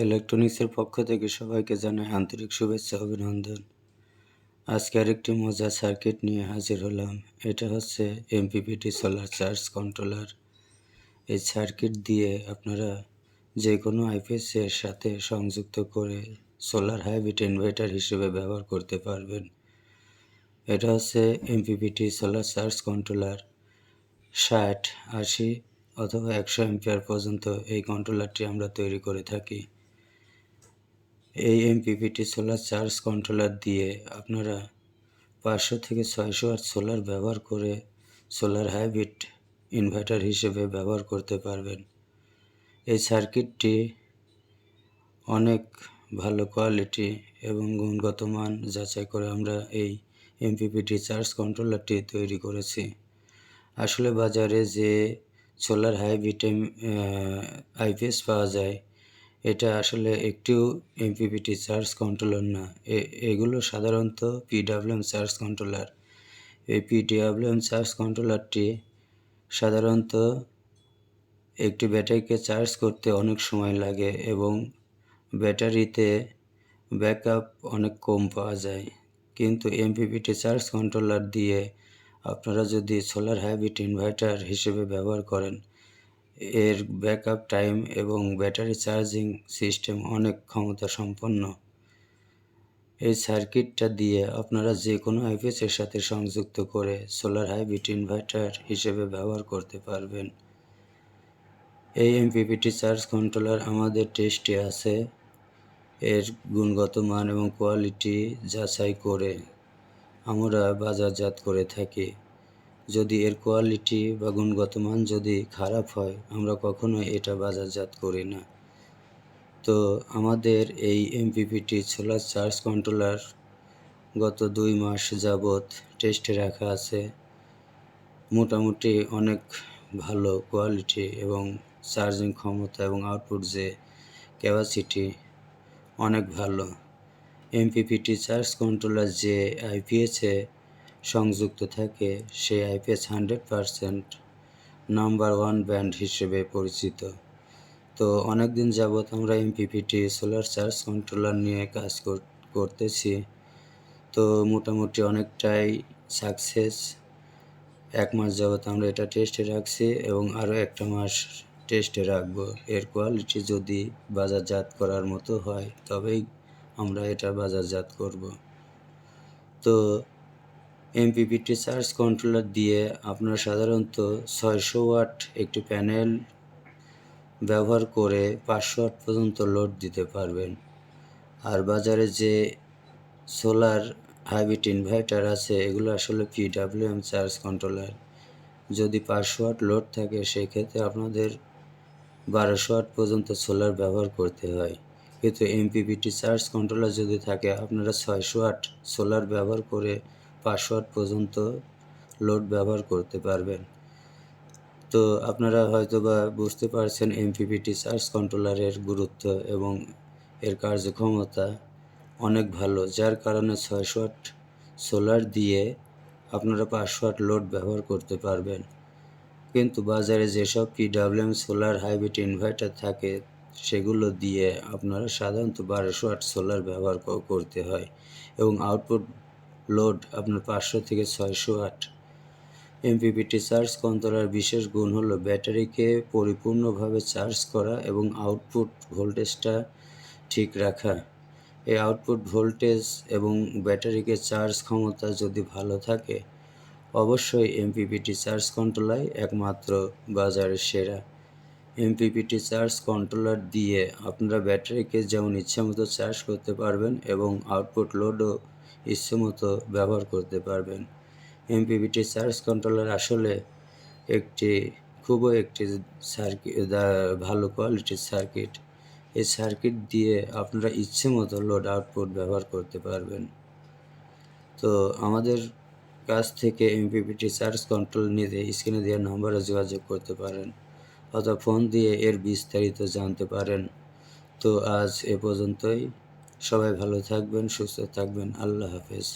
ইলেকট্রনিক্সের পক্ষ থেকে সবাইকে জানাই আন্তরিক শুভেচ্ছা অভিনন্দন। আজকে আরেকটি মজার সার্কিট নিয়ে হাজির হলাম। এটা হচ্ছে এমপিপিটি সোলার চার্জ কন্ট্রোলার। এই সার্কিট দিয়ে আপনারা যে কোনো আইপিএসের সাথে সংযুক্ত করে সোলার হাইব্রিড ইনভার্টার হিসেবে ব্যবহার করতে পারবেন। এটা হচ্ছে এমপিপিটি সোলার চার্জ কন্ট্রোলার। 60, 80 অথবা 100 অ্যাম্পিয়ার পর্যন্ত এই কন্ট্রোলারটি আমরা তৈরি করে থাকি। এই এমপিপিটি সোলার চার্জ কন্ট্রোলার দিয়ে আপনারা 500 থেকে 600 ওয়াট সোলার ব্যবহার করে সোলার হাইব্রিড ইনভার্টার হিসেবে ব্যবহার করতে পারবেন। এই সার্কিটটি অনেক ভালো কোয়ালিটি এবং গুণগত মান যাচাই করে আমরা এই এমপিপিটি চার্জ কন্ট্রোলারটি তৈরি করেছি। আসলে বাজারে যে সোলার হাইব্রিড আইপিএস পাওয়া যায়, এটা আসলে একটিও এমপিপিটি চার্জ কন্ট্রোলার না। এগুলো সাধারণত পিডব্লিউএম চার্জ কন্ট্রোলার। এই পিডব্লিউএম চার্জ কন্ট্রোলারটি সাধারণত একটি ব্যাটারিকে চার্জ করতে অনেক সময় লাগে এবং ব্যাটারিতে ব্যাকআপ অনেক কম পাওয়া যায়। কিন্তু এমপিপিটি চার্জ কন্ট্রোলার দিয়ে আপনারা যদি সোলার হাইব্রিড ইনভার্টার হিসেবে ব্যবহার করেন, এর ব্যাকআপ টাইম এবং ব্যাটারি চার্জিং সিস্টেম অনেক ক্ষমতা সম্পন্ন। এই সার্কিটটা দিয়ে আপনারা যে কোনো আইপিএসের সাথে সংযুক্ত করে সোলার হাইব্রিড ইনভার্টার হিসেবে ব্যবহার করতে পারবেন। এই এমপিপিটি চার্জ কন্ট্রোলার আমাদের টেস্টে আছে। এর গুণগত মান এবং কোয়ালিটি যাচাই করে আমরা বাজারজাত করে থাকি। যদি এর কোয়ালিটি বা গুণগত মান যদি খারাপ হয়, আমরা কখনোই এটা বাজারজাত করি না। তো আমাদের এই এমপিপিটি সোলার চার্জ কন্ট্রোলার গত 2 মাস যাবৎ টেস্টে রাখা আছে। মোটামুটি অনেক ভালো কোয়ালিটি এবং চার্জিং ক্ষমতা এবং আউটপুট যে ক্যাপাসিটি অনেক ভালো। এমপিপিটি চার্জ কন্ট্রোলার যে আইপিএসে সংযুক্ত থাকে, সেই আইপিএস 100% নাম্বার 1 ব্র্যান্ড হিসেবে পরিচিত। তো অনেক দিন যাবৎ আমরা এমপিপিটি সোলার চার্জ কন্ট্রোলার নিয়ে কাজ করতেছি। তো মোটামুটি অনেকটাই সাকসেস। 1 মাস যাবৎ আমরা এটা টেস্টে রাখছি এবং আরও 1 মাস টেস্টে রাখবো। এর কোয়ালিটি যদি বাজারজাত করার মতো হয়, তবেই আমরা এটা বাজারজাত করব। তো এমপিপিটি চার্জ কন্ট্রোলার দিয়ে আপনারা সাধারণত 600 ওয়াট একটি প্যানেল ব্যবহার করে 500 ওয়াট পর্যন্ত লোড দিতে পারবেন। আর বাজারে যে সোলার হাইব্রিড ইনভার্টার আছে, এগুলো আসলে পিডব্লিউএম চার্জ কন্ট্রোলার। যদি 500 ওয়াট লোড থাকে, সেক্ষেত্রে আপনাদের 1200 ওয়াট পর্যন্ত সোলার ব্যবহার করতে হয়। কিন্তু এমপিপিটি চার্জ কন্ট্রোলার যদি থাকে, আপনারা 600 ওয়াট সোলার ব্যবহার করে 500 ওয়াট পর্যন্ত লোড ব্যবহার করতে পারবেন। তো আপনারা হয়তোবা বুঝতে পারছেন এমপিপিটি চার্জ কন্ট্রোলারের গুরুত্ব এবং এর কার্যক্ষমতা অনেক ভালো, যার কারণে 600 ওয়াট সোলার দিয়ে আপনারা 500 ওয়াট লোড ব্যবহার করতে পারবেন। কিন্তু বাজারে যেসব পিডব্লিউএম সোলার হাইব্রিড ইনভার্টার থাকে, সেগুলো দিয়ে আপনারা সাধারণত 1200 ওয়াট সোলার ব্যবহার করতে হয় এবং আউটপুট লোড আপনার 500 থেকে 600 ওয়াট। এমপিপিটি চার্জ কন্ট্রোলার বিশেষ গুণ হলো ব্যাটারিকে পরিপূর্ণভাবে চার্জ করা এবং আউটপুট ভোল্টেজটা ঠিক রাখা। এই আউটপুট ভোল্টেজ এবং ব্যাটারিকে চার্জ ক্ষমতা যদি ভালো থাকে, অবশ্যই এমপিপিটি চার্জ কন্ট্রোলার একমাত্র বাজারের সেরা। এমপিপিটি চার্জ কন্ট্রোলার দিয়ে আপনারা ব্যাটারিকে যেমন ইচ্ছামতো চার্জ করতে পারবেন এবং আউটপুট লোডও ইচ্ছেমতো ব্যবহার করতে পারবেন। এমপিপিটি চার্জ কন্ট্রোলার আসলে খুবই একটি ভালো কোয়ালিটির সার্কিট। এই সার্কিট দিয়ে আপনারা ইচ্ছেমতো লোড আউটপুট ব্যবহার করতে পারবেন। তো আমাদের কাছ থেকে এমপিপিটি চার্জ কন্ট্রোল নিতে স্ক্রিনে দেওয়া নম্বরে যোগাযোগ করতে পারেন অথবা ফোন দিয়ে এর বিস্তারিত জানতে পারেন। তো আজ এ পর্যন্তই। সবাই ভালো থাকবেন, সুস্থ থাকবেন। আল্লাহ হাফেজ।